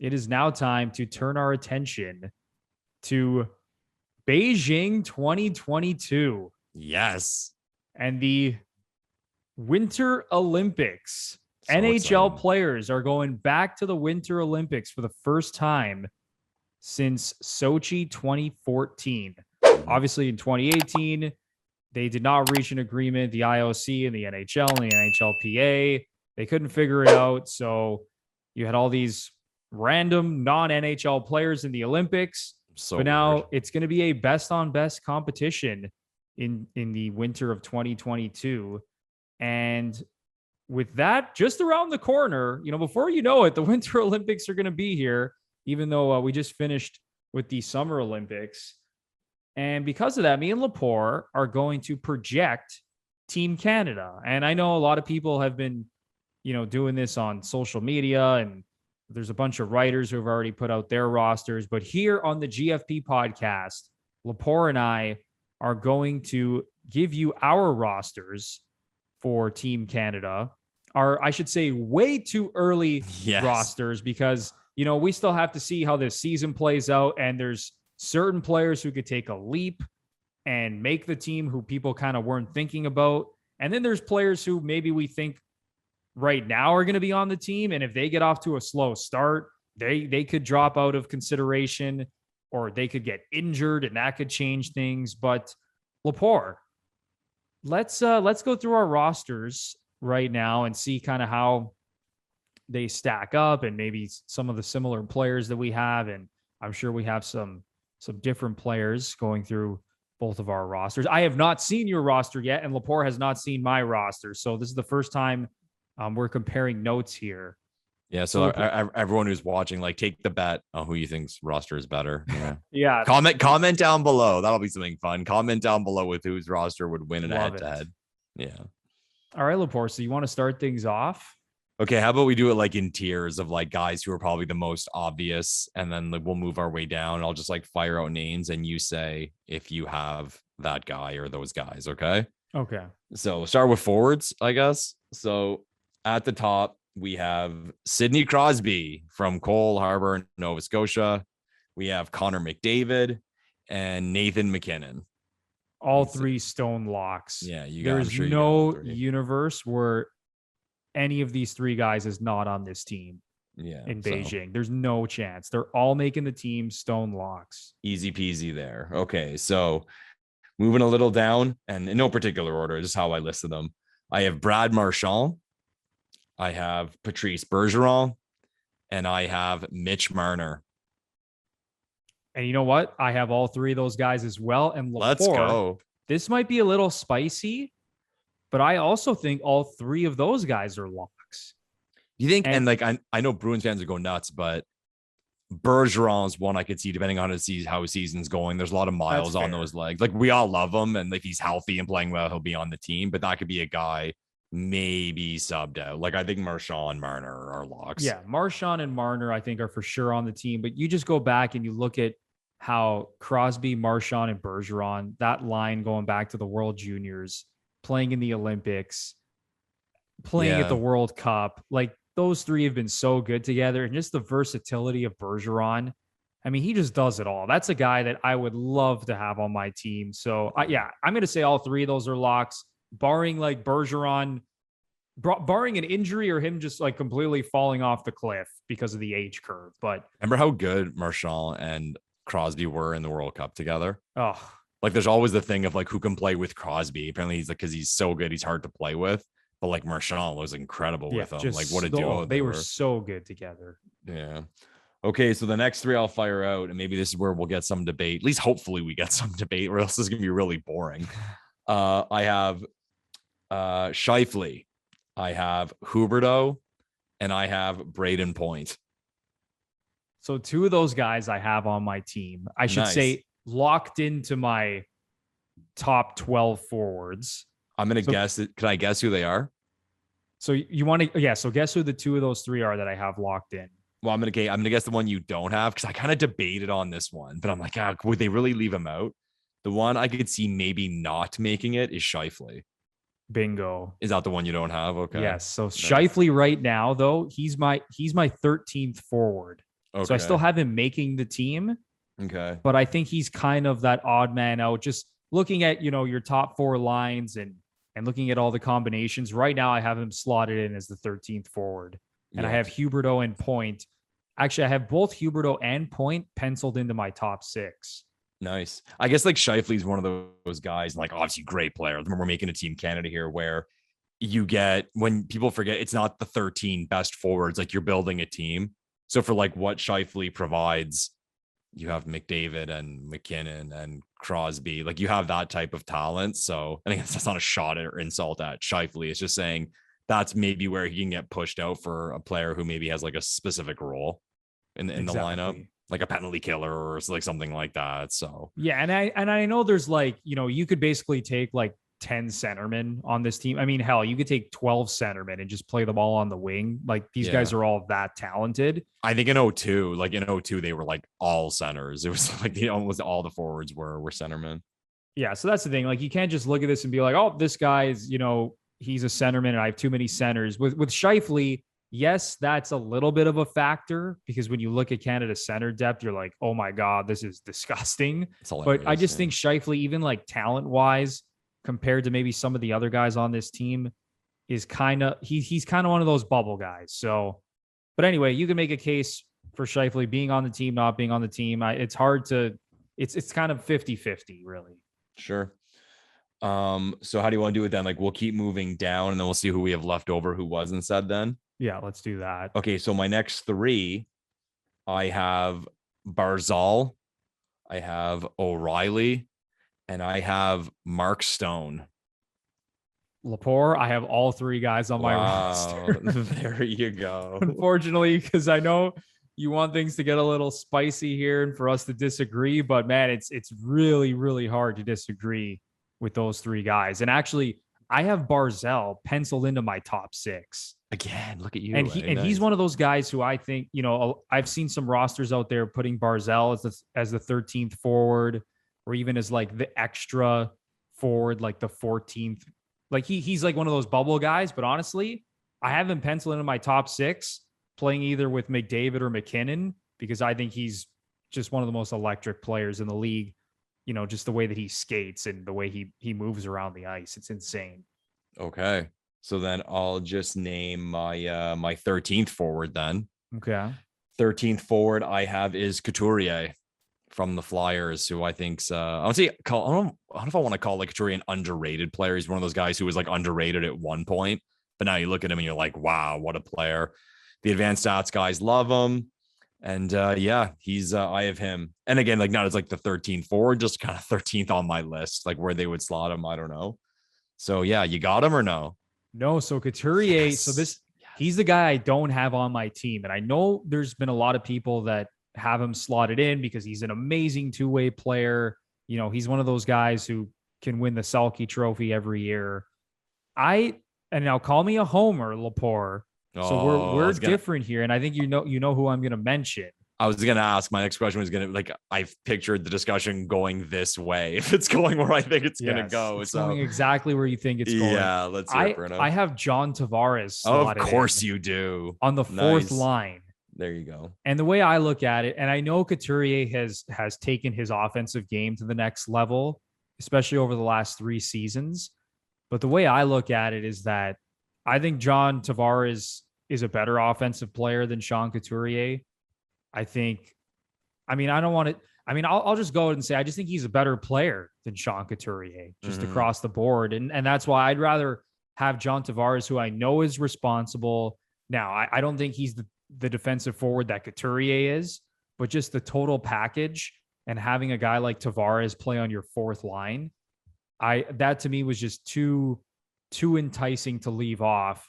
it is now time to turn our attention to Beijing 2022. Yes. And the Winter Olympics. So NHL exciting. players are going back to the Winter Olympics for the first time since Sochi 2014. Obviously, in 2018, they did not reach an agreement. The IOC and the NHL and the NHLPA, they couldn't figure it out. So you had all these random non-NHL players in the Olympics. But now it's going to be a best on best competition in the winter of 2022. And with that just around the corner, before you know it, the Winter Olympics are going to be here, even though we just finished with the Summer Olympics. And because of that, me and Lepore are going to project Team Canada. And I know a lot of people have been, doing this on social media, and there's a bunch of writers who have already put out their rosters. But here on the GFP podcast, Lepore and I are going to give you our rosters for Team Canada. I should say, way too early rosters because, we still have to see how this season plays out. And there's certain players who could take a leap and make the team who people kind of weren't thinking about. And then there's players who maybe we think right now are going to be on the team. And if they get off to a slow start, they could drop out of consideration, or they could get injured and that could change things. But Lepore, let's go through our rosters right now and see kind of how they stack up and maybe some of the similar players that we have. And I'm sure we have some different players going through both of our rosters. I have not seen your roster yet, and Lepore has not seen my roster. So this is the first time we're comparing notes here. Yeah, so everyone who's watching, take the bet on who you think's roster is better. Yeah. Comment down below. That'll be something fun. Comment down below with whose roster would win in a head-to-head. Yeah. All right, Lepore. So you want to start things off? Okay, how about we do it in tiers of guys who are probably the most obvious, and then we'll move our way down. I'll just fire out names, and you say if you have that guy or those guys. Okay. Okay. So we'll start with forwards, I guess. So at the top, we have Sidney Crosby from Cole Harbour, Nova Scotia. We have Connor McDavid and Nathan McKinnon. All three stone locks. Yeah, there's no universe where any of these three guys is not on this team. Yeah, in Beijing. There's no chance. They're all making the team stone locks. Easy peasy there. Okay, so moving a little down, and in no particular order, just how I listed them. I have Brad Marchand, I have Patrice Bergeron, and I have Mitch Marner. And you know what? I have all three of those guys as well. And Lepore, let's go. This might be a little spicy, but I also think all three of those guys are locks. You think? And I know Bruins fans would go nuts, but Bergeron's one I could see depending on how his season's going. There's a lot of miles on those legs. We all love him, and if he's healthy and playing well, he'll be on the team. But that could be a guy maybe subbed out. I think Marchand and Marner are locks. Yeah, Marchand and Marner I think are for sure on the team. But you just go back and you look at how Crosby, Marchand, and Bergeron, that line going back to the World Juniors, playing in the Olympics, playing at the World Cup, those three have been so good together, and just the versatility of Bergeron. I mean, he just does it all. That's a guy that I would love to have on my team. So I'm going to say all three of those are locks, barring Bergeron, barring an injury or him just completely falling off the cliff because of the age curve. But remember how good Marchand and Crosby were in the World Cup together? Oh, there's always the thing of who can play with Crosby. Apparently he's because he's so good, he's hard to play with. But Marchand was incredible with him. What a duo. They were so good together. Yeah. Okay, so the next three I'll fire out, and maybe this is where we'll get some debate. At least hopefully we get some debate, or else this is gonna be really boring. I have Scheifele, I have Huberdeau, and I have Braden Point. So two of those guys I have on my team. I should say locked into my top 12 forwards. I'm going to guess it. Can I guess who they are? So you want to, so guess who the two of those three are that I have locked in. Well, I'm going to guess the one you don't have, because I kind of debated on this one, but I'm like, would they really leave him out? The one I could see maybe not making it is Scheifele. Bingo. Is that the one you don't have? Okay. Yes. So Scheifele right now, though, he's my 13th forward. So I still Okay. have him making the team, Okay. but I think he's kind of that odd man out. Just looking at, your top four lines and looking at all the combinations. Right now, I have him slotted in as the 13th forward. And I Yeah. have Huberdeau and Point. Actually, I have both Huberdeau and Point penciled into my top six. Nice. I guess like Shifley's one of those guys, like obviously great player. Remember, we're making a Team Canada here where you get, when people forget, it's not the 13 best forwards, like you're building a team. So for like what Shifley provides, you have McDavid and McKinnon and Crosby, like you have that type of talent. So I think that's not a shot or insult at Shifley. It's just saying that's maybe where he can get pushed out for a player who maybe has like a specific role in the lineup, like a penalty killer or like something like that. So yeah, and I know there's like, you could basically take like 10 centermen on this team. I mean, hell, you could take 12 centermen and just play them all on the wing. Like these yeah, guys are all that talented. I think in 02, like in 02, they were like all centers. It was like almost all the forwards were centermen. Yeah, so that's the thing. Like you can't just look at this and be like, oh, this guy's, he's a centerman and I have too many centers. With Shifley, yes, that's a little bit of a factor because when you look at Canada's center depth, you're like, oh my God, this is disgusting. But I just think Shifley, even like talent wise, compared to maybe some of the other guys on this team, is he's kind of one of those bubble guys. So, but anyway, you can make a case for Shifley being on the team, not being on the team. It's hard to, it's kind of 50-50 really. Sure. So how do you want to do it then? Like we'll keep moving down and then we'll see who we have left over who wasn't said then. Yeah, let's do that. Okay, so my next three, I have Barzal, I have O'Reilly, and I have Mark Stone. Lepore, I have all three guys on my roster. There you go. Unfortunately, because I know you want things to get a little spicy here and for us to disagree, but man, it's really, really hard to disagree with those three guys. And actually, I have Barzal penciled into my top six. Again, look at you. And he's one of those guys who I think, I've seen some rosters out there putting Barzal as the 13th forward, or even as like the extra forward, like the 14th. Like he's like one of those bubble guys, but honestly, I have him penciled into my top six, playing either with McDavid or McKinnon, because I think he's just one of the most electric players in the league. Just the way that he skates and the way he moves around the ice. It's insane. Okay. So then I'll just name my my 13th forward then. Okay. 13th forward I have is Couturier from the Flyers, who I think's I don't know if I want to call like Couturier an underrated player. He's one of those guys who was like underrated at one point, but now you look at him and you're like, wow, what a player. The advanced stats guys love him. And yeah, he's I have him. And again, like not as like the 13th forward, just kind of 13th on my list, like where they would slot him. I don't know. So yeah, you got him or no? No, so Couturier, Yes. so he's the guy I don't have on my team. And I know there's been a lot of people that have him slotted in because he's an amazing two-way player. He's one of those guys who can win the Selke trophy every year. And now call me a homer, Lepore. So we're different here. And I think you know who I'm going to mention. I was going to ask, my next question was going to, like, I've pictured the discussion going this way. If it's going where I think it's going to go. It's going exactly where you think it's going. Yeah, let's hear it, Bruno. I have John Tavares. Of course you do. On the fourth line. There you go. And the way I look at it, and I know Couturier has taken his offensive game to the next level, especially over the last 3 seasons. But the way I look at it is that I think John Tavares is a better offensive player than Sean Couturier. I'll just go ahead and say, I just think he's a better player than Sean Couturier, just across the board. And that's why I'd rather have John Tavares, who I know is responsible. Now, I don't think he's the defensive forward that Couturier is, but just the total package and having a guy like Tavares play on your fourth line, that to me was just too enticing to leave off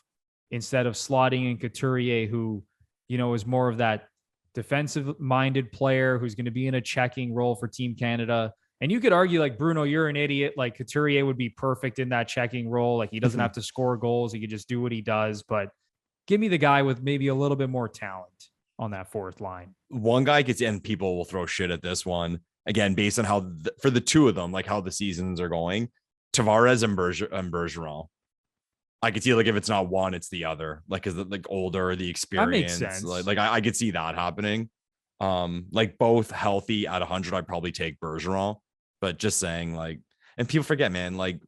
instead of slotting in Couturier, who, is more of that defensive-minded player who's going to be in a checking role for Team Canada. And you could argue, like, Bruno, you're an idiot. Like, Couturier would be perfect in that checking role. Like, he doesn't have to score goals. He could just do what he does. But give me the guy with maybe a little bit more talent on that fourth line. One guy gets in, people will throw shit at this one. Again, based on how, for the two of them, like how the seasons are going, Tavares and Bergeron. I could see, like, if it's not one, it's the other. Like, is it like older, the experience? That makes sense. Like I could see that happening. Like both healthy at 100, I'd probably take Bergeron. But just saying, like, and people forget, man, like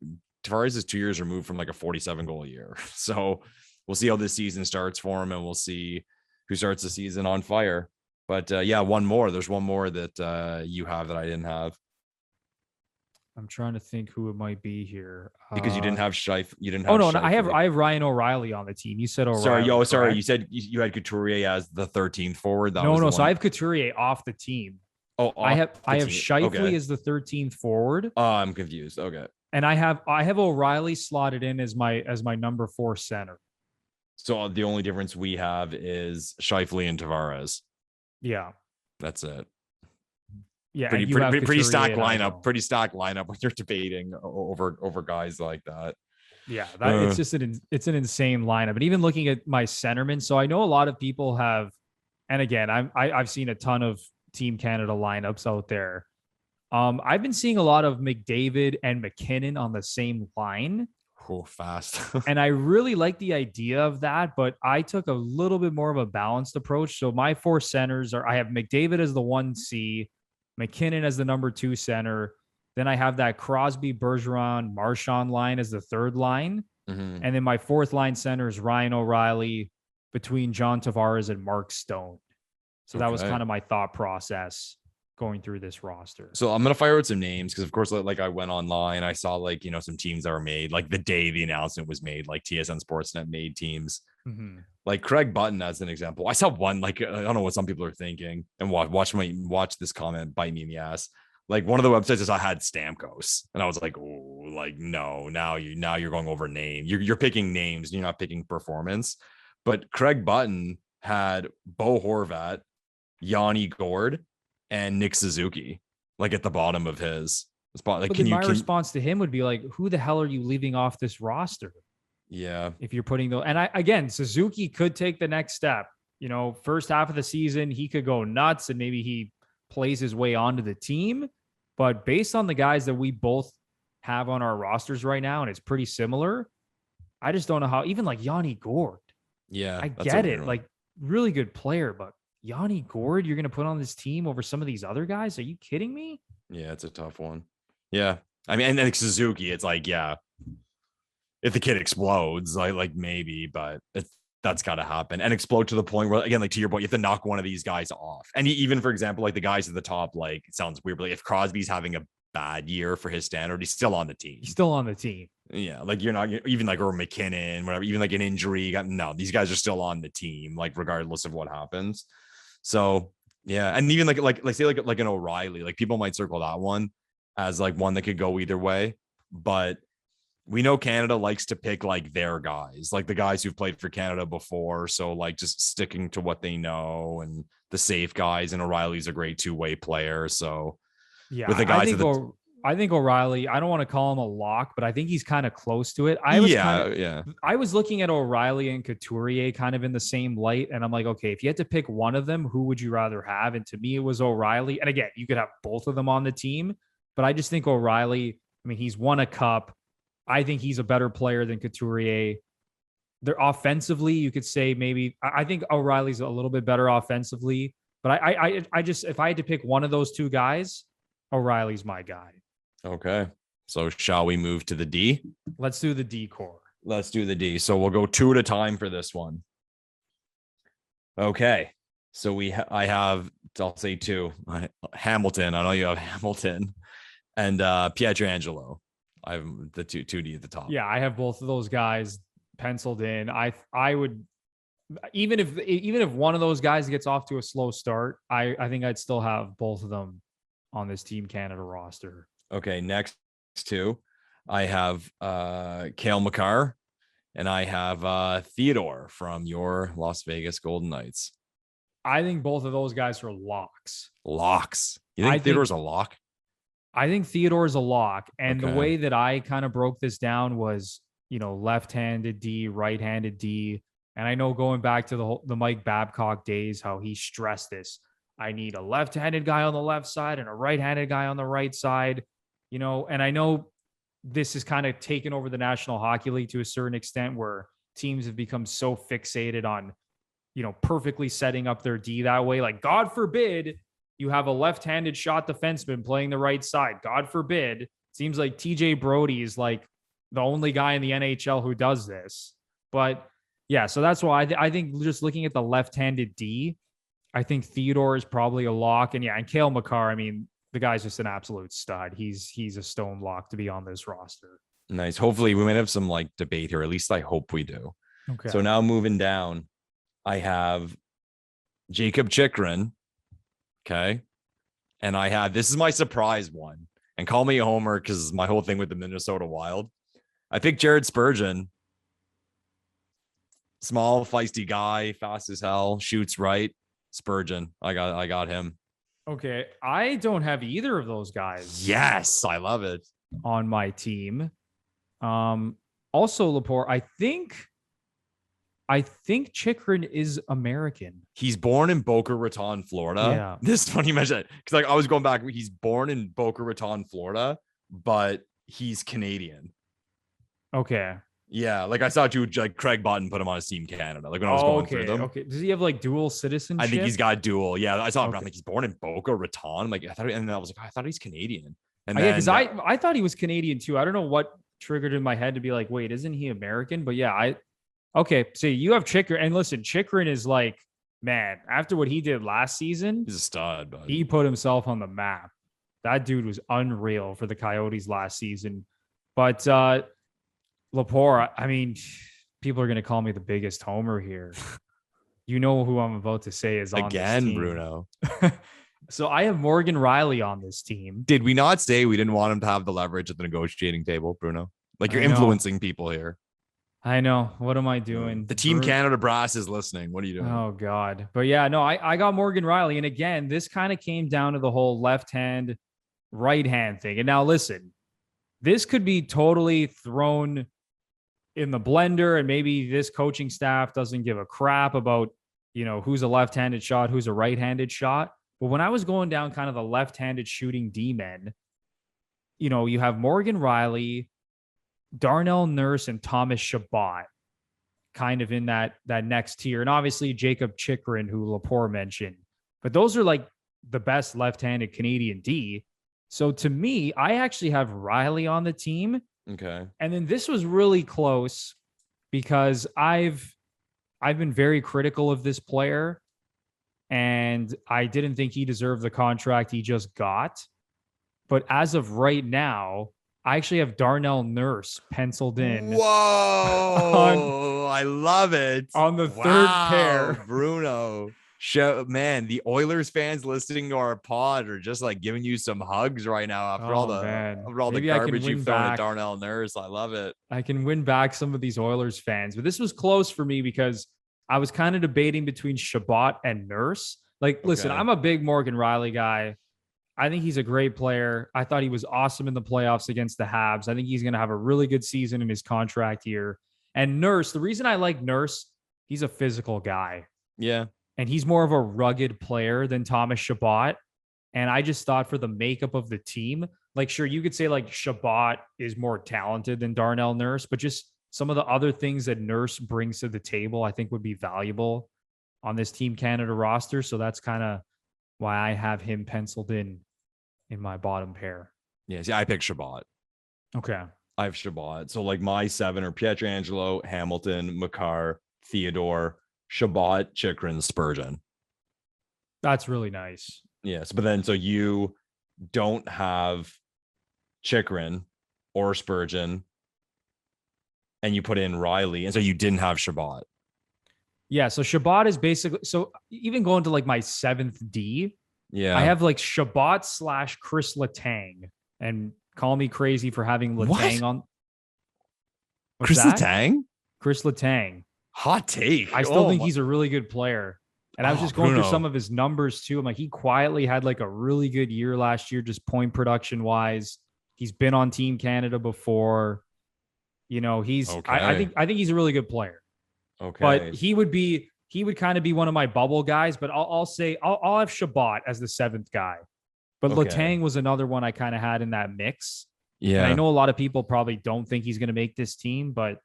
Tavares is 2 years removed from like a 47 goal a year. So we'll see how this season starts for him, and we'll see who starts the season on fire. But yeah, one more. There's one more that you have that I didn't have. I'm trying to think who it might be here. Because you didn't have Scheif. You didn't have. Oh no, I have Ryan O'Reilly on the team. You said O'Reilly. Sorry. You said you had Couturier as the 13th forward. No. So I have Couturier off the team. Oh, I have Scheifele as the 13th forward. Oh, I'm confused. Okay. And I have O'Reilly slotted in as my number 4 center. So the only difference we have is Scheifele and Tavares. Yeah. That's it. Yeah. Pretty stacked lineup. Pretty stacked lineup when you're debating over guys like that. Yeah, it's just an insane lineup. And even looking at my centerman, so I know a lot of people have, and again, I've seen a ton of Team Canada lineups out there. I've been seeing a lot of McDavid and McKinnon on the same line. Oh, fast. And I really like the idea of that, but I took a little bit more of a balanced approach. So my 4 centers are, I have McDavid as the 1C, McKinnon as the number 2 center. Then I have that Crosby, Bergeron, Marchand line as the 3rd line. Mm-hmm. And then my 4th line center is Ryan O'Reilly between John Tavares and Mark Stone. So that was kind of my thought process going through this roster. So I'm going to fire out some names because, of course, like I went online, I saw like, you know, some teams that were made like the day the announcement was made, like TSN Sportsnet made teams. Mm-hmm. Like Craig Button as an example. I saw one, like, I don't know what some people are thinking, and watch this comment bite me in the ass. Like one of the websites is I had Stamkos, and I was like, oh, like, no, now you're going over name. You're picking names, you're not picking performance. But Craig Button had Bo Horvat, Yanni Gord, and Nick Suzuki, like at the bottom of his spot. Like, my response to him would be like, who the hell are you leaving off this roster? Yeah. If you're putting those, and again, Suzuki could take the next step. You know, first half of the season, he could go nuts and maybe he plays his way onto the team. But based on the guys that we both have on our rosters right now, and it's pretty similar, I just don't know how, even like Yanni Gord. Yeah. I get it. Like, really good player, but Yanni Gord, you're going to put on this team over some of these other guys? Are you kidding me? Yeah, it's a tough one. Yeah. I mean, and then Suzuki, it's like, yeah, if the kid explodes, like maybe, but that's got to happen and explode to the point where, again, like to your point, you have to knock one of these guys off. And even, for example, like the guys at the top, like it sounds weird, but like if Crosby's having a bad year for his standard, he's still on the team. Yeah. Like you're not even like, or McKinnon, whatever, even like an injury. No, these guys are still on the team, like regardless of what happens. So yeah. And even like say like an O'Reilly, like people might circle that one as like one that could go either way, but we know Canada likes to pick like their guys, like the guys who've played for Canada before. So like just sticking to what they know and the safe guys, and O'Reilly's a great 2-way player. So yeah, with the guys I think O'Reilly, I don't want to call him a lock, but I think he's kind of close to it. I was looking at O'Reilly and Couturier kind of in the same light. And I'm like, okay, if you had to pick one of them, who would you rather have? And to me, it was O'Reilly. And again, you could have both of them on the team, but I just think O'Reilly, I mean, he's won a cup. I think he's a better player than Couturier. They're offensively, you could say maybe, I think O'Reilly's a little bit better offensively, but I just, if I had to pick one of those two guys, O'Reilly's my guy. Okay. So shall we move to the D? Let's do the D core. Let's do the D. So we'll go 2 at a time for this one. Okay. So I have, I'll say 2. Hamilton. I know you have Hamilton and Pietrangelo. I have the 2D at the top. Yeah, I have both of those guys penciled in. I would, even if one of those guys gets off to a slow start, I think I'd still have both of them on this Team Canada roster. Okay, next 2, I have Cale Makar, and I have Theodore from your Las Vegas Golden Knights. I think both of those guys are locks. Locks. You think Theodore's a lock? I think Theodore's a lock. And Okay. The way that I kind of broke this down was, you know, left-handed D, right-handed D. And I know going back to the Mike Babcock days, how he stressed this. I need a left-handed guy on the left side and a right-handed guy on the right side, you know, and I know this has kind of taken over the National Hockey League to a certain extent where teams have become so fixated on, perfectly setting up their D that way. Like, God forbid you have a left-handed shot defenseman playing the right side. God forbid. Seems like TJ Brody is like the only guy in the NHL who does this. But yeah, so that's why I think just looking at the left-handed D, I think Theodore is probably a lock. And yeah, and Cale Makar, I mean, the guy's just an absolute stud. He's a stone lock to be on this roster. Nice. Hopefully we might have some like debate here. At least I hope we do. Okay. So now moving down, I have Jacob Chikrin. Okay. And I have, this is my surprise one. And call me a homer because my whole thing with the Minnesota Wild. I picked Jared Spurgeon. Small, feisty guy, fast as hell, shoots right. Spurgeon. I got him. Okay. I don't have either of those guys. Yes, I love it. On my team. Also, Lepore, I think Chikrin is American. He's born in Boca Raton, Florida. Yeah. This is funny you mention it because like I was going back. He's born in Boca Raton, Florida, but he's Canadian. Okay. Yeah, like I saw you like Craig Button put him on his team Canada. Like when I was going through them. Okay. Does he have like dual citizenship? I think he's got dual. Yeah, I saw him. Okay. I'm like, he's born in Boca Raton. Like I thought, and I was like, I thought he's Canadian. And yeah, because I thought he was Canadian too. I don't know what triggered in my head to be like, wait, isn't he American? But yeah, okay. So you have Chikrin, and listen, Chikrin is like, man, after what he did last season, he's a stud. But he put himself on the map. That dude was unreal for the Coyotes last season. But Lepore, I mean, people are going to call me the biggest homer here. You know who I'm about to say is on again, this team. Bruno. So I have Morgan Riley on this team. Did we not say we didn't want him to have the leverage at the negotiating table, Bruno? Like you're influencing people here. I know. What am I doing? The Team Canada brass is listening. What are you doing? Oh, God. But yeah, no, I got Morgan Riley. And again, this kind of came down to the whole left hand, right hand thing. And now listen, this could be totally thrown in the blender. And maybe this coaching staff doesn't give a crap about, who's a left-handed shot, who's a right-handed shot. But when I was going down kind of the left-handed shooting D-men, you have Morgan Riley, Darnell Nurse, and Thomas Chabot kind of in that next tier. And obviously Jacob Chikrin, who Lepore mentioned. But those are like the best left-handed Canadian D. So to me, I actually have Riley on the team. Okay. And then this was really close because I've been very critical of this player. And I didn't think he deserved the contract he just got. But as of right now, I actually have Darnell Nurse penciled in. Whoa! I love it. On the third pair. Bruno. Man, the Oilers fans listening to our pod are just like giving you some hugs right now after all the garbage you've thrown at Darnell Nurse. I love it. I can win back some of these Oilers fans. But this was close for me because I was kind of debating between Chabot and Nurse. Like, listen, I'm a big Morgan Riley guy. I think he's a great player. I thought he was awesome in the playoffs against the Habs. I think he's going to have a really good season in his contract year. And Nurse, the reason I like Nurse, he's a physical guy. Yeah. And he's more of a rugged player than Thomas Chabot. And I just thought for the makeup of the team, like, sure, you could say like Chabot is more talented than Darnell Nurse, but just some of the other things that Nurse brings to the table, I think would be valuable on this Team Canada roster. So that's kind of why I have him penciled in my bottom pair. Yeah, see, I picked Chabot. Okay. I have Chabot. So like my 7 are Pietrangelo, Hamilton, Makar, Theodore, Chabot, Chikrin, Spurgeon. That's really nice. Yes, but then so you don't have Chikrin or Spurgeon, and you put in Riley, and so you didn't have Chabot. Yeah, so Chabot is basically, so even going to like my 7th D, yeah, I have like Chabot / Chris Letang, and call me crazy for having Letang on. Chris Letang? Chris Letang. Hot take. I still think he's a really good player. And I was just going through some of his numbers too. I'm like, he quietly had like a really good year last year, just point production wise. He's been on Team Canada before. He's okay. I think he's a really good player. Okay. But he would kind of be one of my bubble guys, but I'll say I'll have Chabot as the 7th guy. But Letang was another one I kind of had in that mix. Yeah. And I know a lot of people probably don't think he's going to make this team, but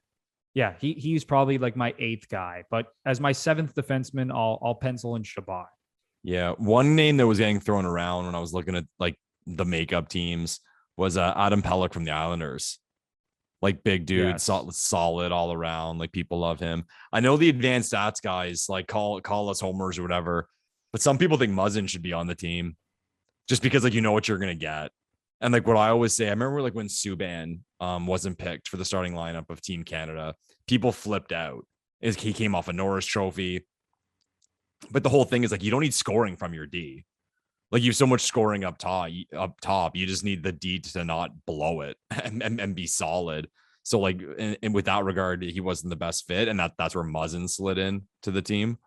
Yeah, he's probably like my 8th guy, but as my 7th defenseman, I'll pencil in Shabbat. Yeah, one name that was getting thrown around when I was looking at like the makeup teams was Adam Pelech from the Islanders. Like big dude, Yes. solid all around. Like people love him. I know the advanced stats guys like call us homers or whatever, but some people think Muzzin should be on the team just because like you know what you're gonna get. And like what I always say, I remember like when Subban wasn't picked for the starting lineup of Team Canada, people flipped out. He came off a Norris Trophy, but the whole thing is like you don't need scoring from your D. Like you have so much scoring up top. You just need the D to not blow it and be solid. So like, and with that regard, he wasn't the best fit, and that's where Muzzin slid in to the team.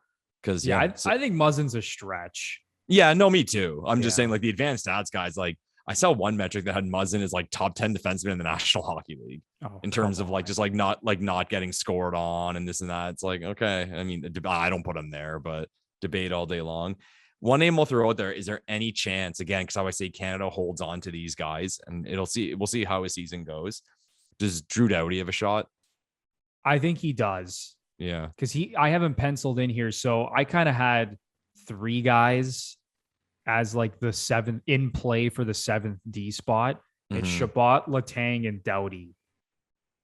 Because I think Muzzin's a stretch. Yeah, no, me too. I'm just saying like the advanced stats guys. Like I saw one metric that had Muzzin as like top 10 defenseman in the National Hockey League in terms of like just like not getting scored on and this and that. It's like okay, I mean I don't put him there, but debate all day long. One name we'll throw out there. Is there any chance, again, because I always say Canada holds on to these guys and we'll see how his season goes. Does Drew Doughty have a shot? I think he does. Yeah. Because I haven't penciled in here. So I kind of had 3 guys as like the 7th in play for the 7th D spot. It's Shabbat, Letang, and Doughty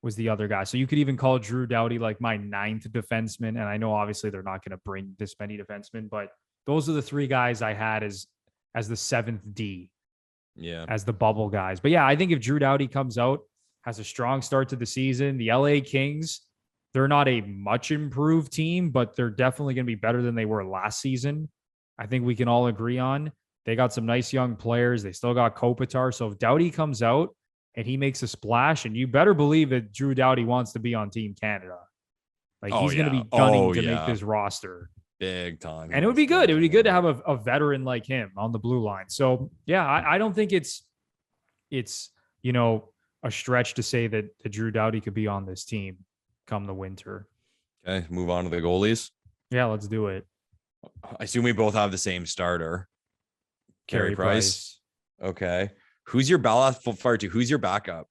was the other guy. So you could even call Drew Doughty like my 9th defenseman. And I know obviously they're not going to bring this many defensemen, but those are the 3 guys I had as the 7th D. Yeah. As the bubble guys. But yeah, I think if Drew Doughty comes out, has a strong start to the season, the LA Kings, they're not a much improved team, but they're definitely going to be better than they were last season. I think we can all agree on. They got some nice young players. They still got Kopitar. So if Doughty comes out and he makes a splash, and you better believe that Drew Doughty wants to be on Team Canada. Like he's going to be gunning to make this roster. Big time. And it would be good. It would be good to have a veteran like him on the blue line. So yeah, I don't think it's a stretch to say that Drew Doughty could be on this team come the winter. Okay, move on to the goalies. Yeah, let's do it. I assume we both have the same starter. Carey Price. Okay. Who's your Who's your backup?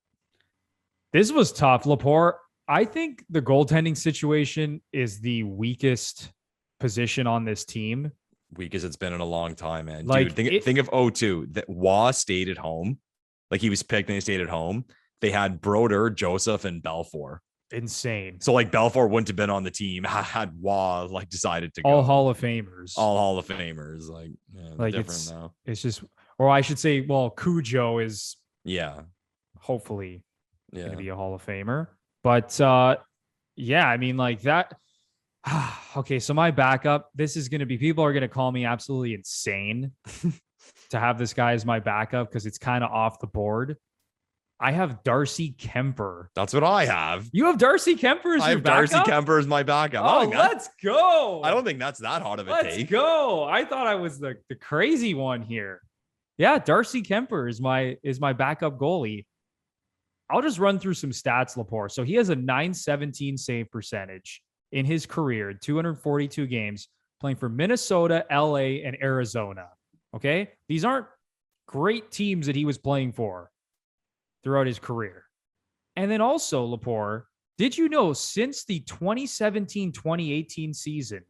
This was tough. Lepore, I think the goaltending situation is the weakest position on this team. Weak as it's been in a long time, man. Like, dude, think of 02. That Waugh stayed at home. Like he was picked and he stayed at home. They had Broder, Joseph, and Belfour. Insane. So like Belfour wouldn't have been on the team had Waugh like decided to go. All Hall of Famers. All Hall of Famers. Like different now. It's just, or I should say, well, Cujo is hopefully going to be a Hall of Famer. But yeah, I mean like that. Okay, so my backup, this is going to be, people are going to call me absolutely insane to have this guy as my backup because it's kind of off the board. I have Darcy Kemper. That's what I have. You have Darcy Kemper as your backup? Darcy Kemper as my backup. Oh, let's go. I don't think that's that hot of a take. Let's go. I thought I was the crazy one here. Yeah, Darcy Kemper is my backup goalie. I'll just run through some stats, Lepore. So he has a .917 save percentage in his career, 242 games, playing for Minnesota, LA, and Arizona. Okay? These aren't great teams that he was playing for throughout his career. And then also, Lepore, did you know since the 2017-2018 season,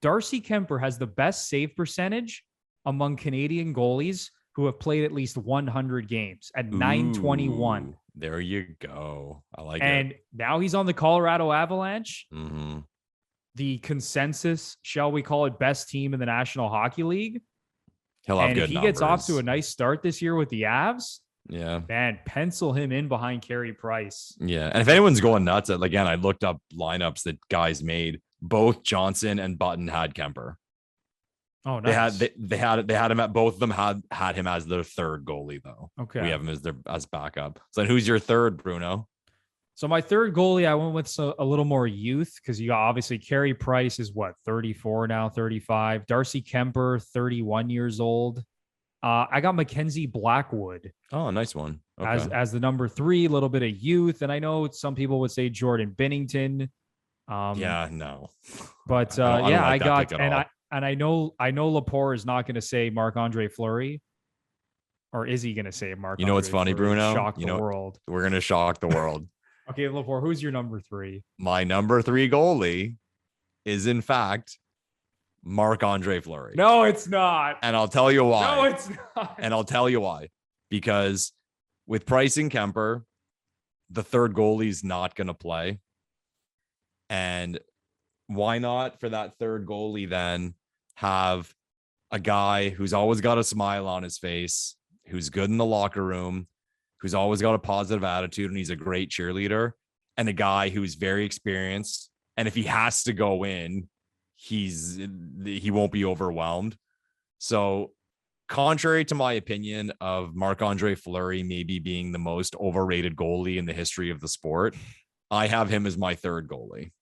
Darcy Kemper has the best save percentage among Canadian goalies who have played at least 100 games at .921. There you go. I like it. And now he's on the Colorado Avalanche. Mm-hmm. The consensus, shall we call it, best team in the National Hockey League. He'll have and good if he numbers. gets off to a nice start this year with the Avs, yeah, man, pencil him in behind Carey Price. Yeah. And if anyone's going nuts, again, I looked up lineups that guys made. Both Johnson and Button had Kemper. Oh, nice. They had him at, both of them had him as their third goalie though. Okay. We have him as backup. So then who's your third, Bruno? So my third goalie, I went with a little more youth because you got obviously Carey Price is 34 now, 35. Darcy Kemper, 31 years old. I got Mackenzie Blackwood. Oh, nice one. Okay. As the number 3, a little bit of youth. And I know some people would say Jordan Binnington. Yeah, no. But I got, and I know Lepore is not going to say Marc-Andre Fleury. Or is he going to say Marc-Andre? You know what's funny, Fleury? Bruno? Shock the world. We're going to shock the world. Okay, Lepore, who's your number 3? My number 3 goalie is in fact Marc-Andre Fleury. No, it's not. And I'll tell you why. No, it's not. And I'll tell you why. Because with Price and Kemper, the third goalie's not going to play. And why not for that third goalie then have a guy who's always got a smile on his face, who's good in the locker room, who's always got a positive attitude, and he's a great cheerleader, and a guy who's very experienced. And if he has to go in, he won't be overwhelmed. So contrary to my opinion of Marc-Andre Fleury maybe being the most overrated goalie in the history of the sport, I have him as my third goalie.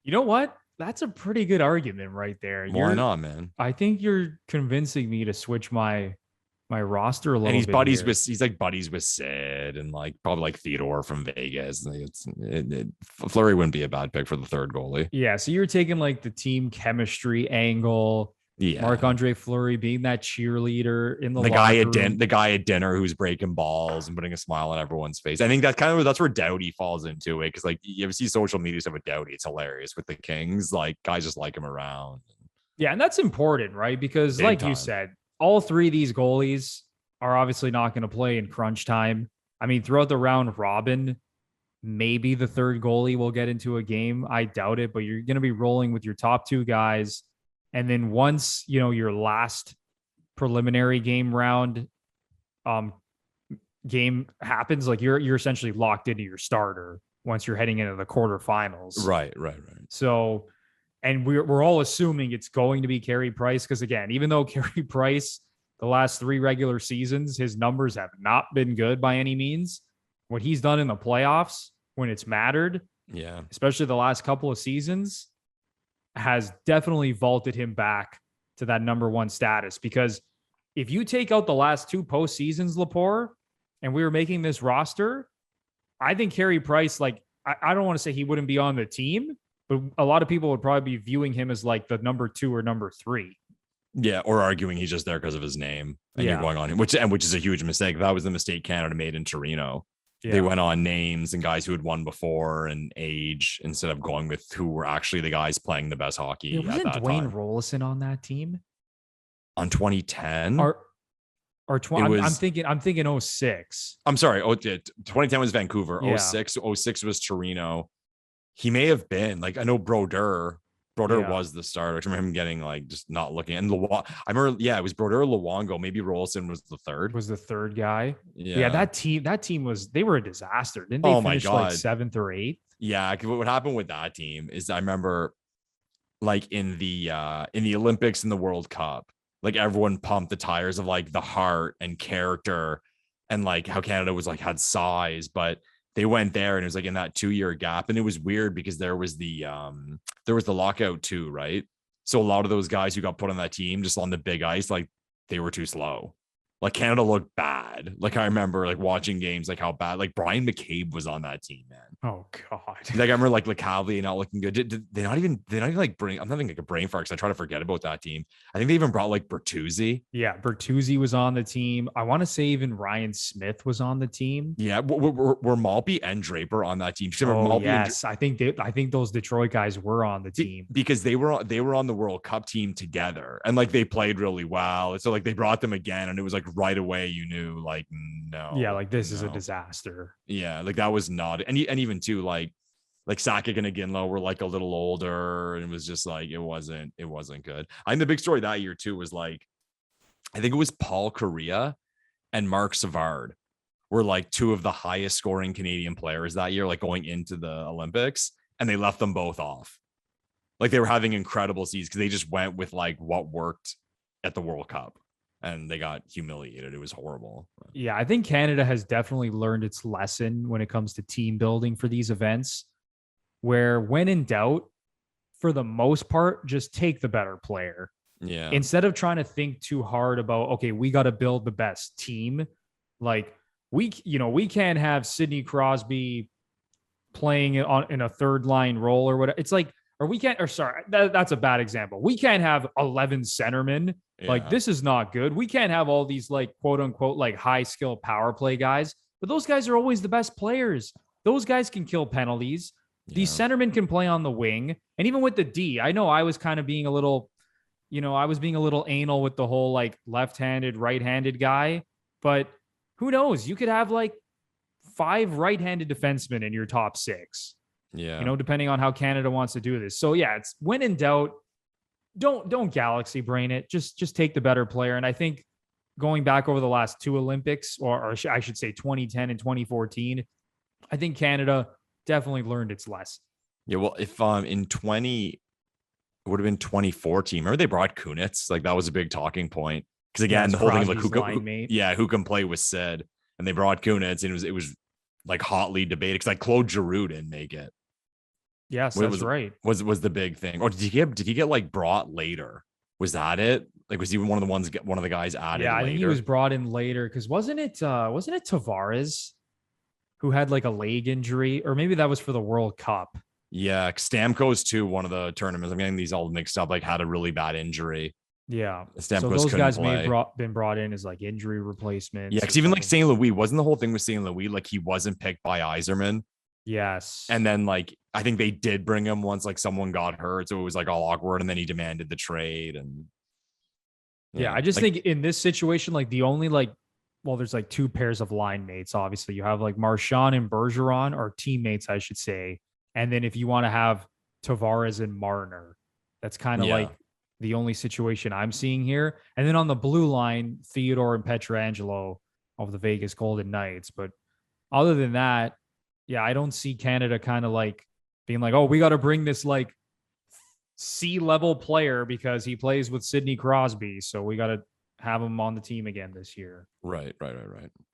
You know what? That's a pretty good argument right there. Why not, man? I think you're convincing me to switch my roster a little bit. And he's like buddies with Sid and like probably like Theodore from Vegas. Fleury wouldn't be a bad pick for the third goalie. Yeah, so you're taking like the team chemistry angle. Yeah, Marc-Andre Fleury being that cheerleader in the guy at dinner who's breaking balls and putting a smile on everyone's face. I think that's where Doughty falls into it, because like you ever see social media stuff with Doughty, it's hilarious with the Kings. Like guys just like him around. Yeah, and that's important, right? Because big like time. You said, all 3 of these goalies are obviously not going to play in crunch time. I mean, throughout the round robin, maybe the third goalie will get into a game. I doubt it, but you're going to be rolling with your top 2 guys. And then once, your last preliminary game round game happens, like you're essentially locked into your starter once you're heading into the quarterfinals. Right. So, and we're all assuming it's going to be Carey Price, because again, even though Carey Price, the last 3 regular seasons, his numbers have not been good by any means. What he's done in the playoffs when it's mattered, especially the last couple of seasons, has definitely vaulted him back to that number 1 status. Because if you take out the last 2 postseasons, Lepore, and we were making this roster, I think Carey Price, like, I don't want to say he wouldn't be on the team, but a lot of people would probably be viewing him as like the number 2 or number 3. Yeah, or arguing he's just there because of his name and you're going on him, which is a huge mistake. That was the mistake Canada made in Torino. Yeah. They went on names and guys who had won before and age instead of going with who were actually the guys playing the best hockey. Yeah, wasn't Dwayne Rollison on that team? On 2010? Or 20, I'm thinking 06. I'm sorry. 2010 was Vancouver. Yeah. 06 was Torino. He may have been, like, I know Brodeur was the starter. I remember him getting like just not looking. And I remember, it was Brodeur, Luongo. Maybe Rollison was the third. Was the third guy. Yeah, that team they were a disaster. Didn't they finish like 7th or 8th? Yeah, what happened with that team is I remember like in the Olympics and the World Cup, like everyone pumped the tires of like the heart and character and like how Canada was like had size, but they went there and it was like in that 2-year gap. And it was weird because there was the lockout too, right? So a lot of those guys who got put on that team just on the big ice, like they were too slow. Like Canada looked bad. Like I remember like watching games, like how bad, like Brian McCabe was on that team, man. Oh God. Like I remember like LeCavalier not looking good. Did they not even like bring, I'm having like a brain fart because I try to forget about that team. I think they even brought like Bertuzzi. Yeah. Bertuzzi was on the team. I want to say even Ryan Smith was on the team. Yeah. Were Maltby and Draper on that team? Yes. I think those Detroit guys were on the team because they were on the World Cup team together and like they played really well. And so like they brought them again and it was like right away you knew like no. Yeah. Like this is a disaster. Yeah. Like that was not, and even too like Sakic and Iginla were like a little older and it was just like it wasn't good. I think the big story that year too was like I think it was Paul Correa and Mark Savard were like 2 of the highest scoring Canadian players that year, like going into the Olympics, and they left them both off. Like they were having incredible seasons because they just went with like what worked at the World Cup and they got humiliated. It was horrible. Yeah, I think Canada has definitely learned its lesson when it comes to team building for these events, where when in doubt, for the most part, just take the better player. Yeah. Instead of trying to think too hard about, okay, we got to build the best team. Like we can't have Sidney Crosby playing in a third line role or whatever. It's like, that's a bad example. We can't have 11 centermen. Yeah. Like this is not good. We can't have all these like quote unquote like high skill power play guys, but those guys are always the best players. those guys can kill penalties. The Yeah. centerman can play on the wing. And even with the D, I know I was kind of being a little, I was being a little anal with the whole like left-handed, right-handed guy. But who knows? You could have like 5 right-handed defensemen in your top 6. Yeah. Depending on how Canada wants to do this. So yeah, it's when in doubt, don't galaxy brain it. Just take the better player. And I think going back over the last 2 Olympics, or I should say 2010 and 2014, I think Canada definitely learned its lesson. Yeah. Well, if it would have been 2014. Remember they brought Kunitz? Like that was a big talking point. Because again, the whole thing is like who can play with Sid, and they brought Kunitz, and it was like hotly debated because like Claude Giroux didn't make it. Yes, that's right. Was the big thing, or did he get like brought later? Was that it? Like was he one of the guys added? Yeah, I later? think he was brought in later because wasn't it Tavares who had like a leg injury, or maybe that was for the World Cup. Yeah, Stamkos too. One of the tournaments. I'm getting these all mixed up. Like had a really bad injury. Yeah, Stamkos so those guys play. may have been brought in as like injury replacements. Yeah, because even like St. Louis, wasn't the whole thing with St. Louis like he wasn't picked by Yzerman? Yes, and then like I think they did bring him once like someone got hurt, so it was like all awkward, and then he demanded the trade. And yeah, I just think in this situation, like the only like, well, there's like 2 pairs of line mates. Obviously, you have like Marchand and Bergeron, or teammates, I should say. And then if you want to have Tavares and Marner, that's kind of like the only situation I'm seeing here. And then on the blue line, Theodore and Pietrangelo of the Vegas Golden Knights. But other than that, yeah, I don't see Canada kind of like being like, oh, we got to bring this like C-level player because he plays with Sidney Crosby, so we got to have him on the team again this year. Right.